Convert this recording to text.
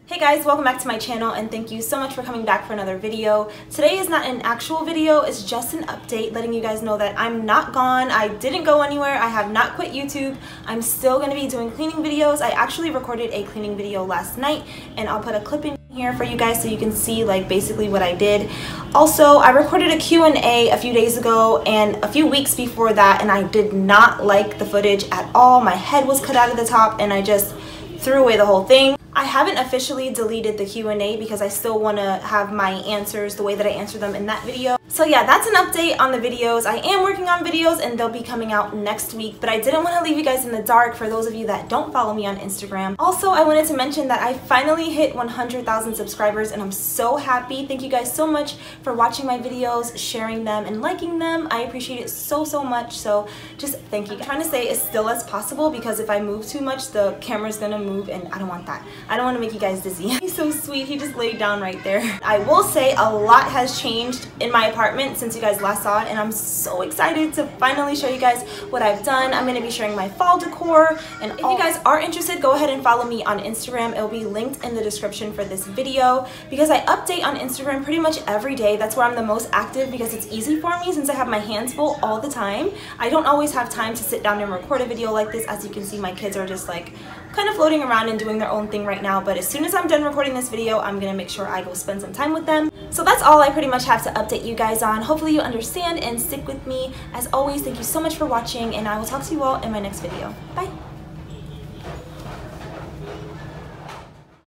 Hey guys, welcome back to my channel and thank you so much for coming back for another video. Today is not an actual video, it's just an update letting you guys know that I'm not gone. I didn't go anywhere. I have not quit YouTube. I'm still going to be doing cleaning videos. I actually recorded a cleaning video last night and I'll put a clip in here for you guys so you can see like basically what I did. Also, I recorded a Q&A a few days ago and a few weeks before that, and I did not like the footage at all. My head was cut out of the top and I just threw away the whole thing. I haven't officially deleted the Q&A because I still want to have my answers the way that I answered them in that video. So yeah, that's an update on the videos. I am working on videos and they'll be coming out next week, but I didn't want to leave you guys in the dark for those of you that don't follow me on Instagram. Also, I wanted to mention that I finally hit 100,000 subscribers and I'm so happy. Thank you guys so much for watching my videos, sharing them, and liking them. I appreciate it so much, so just thank you. I'm trying to say as still as possible because if I move too much, the camera's gonna move and I don't want that. I don't want to make you guys dizzy. He's so sweet. He just laid down right there. I will say a lot has changed in my apartment since you guys last saw it, and I'm so excited to finally show you guys what I've done. I'm going to be sharing my fall decor, and if you guys are interested, go ahead and follow me on Instagram. It'll be linked in the description for this video because I update on Instagram pretty much every day. That's where I'm the most active because it's easy for me since I have my hands full all the time. I don't always have time to sit down and record a video like this. As you can see, my kids are just like kind of floating around and doing their own thing right now, but as soon as I'm done recording this video, I'm gonna make sure I go spend some time with them. So that's all I pretty much have to update you guys on. Hopefully you understand and stick with me. As always, thank you so much for watching, and I will talk to you all in my next video. Bye!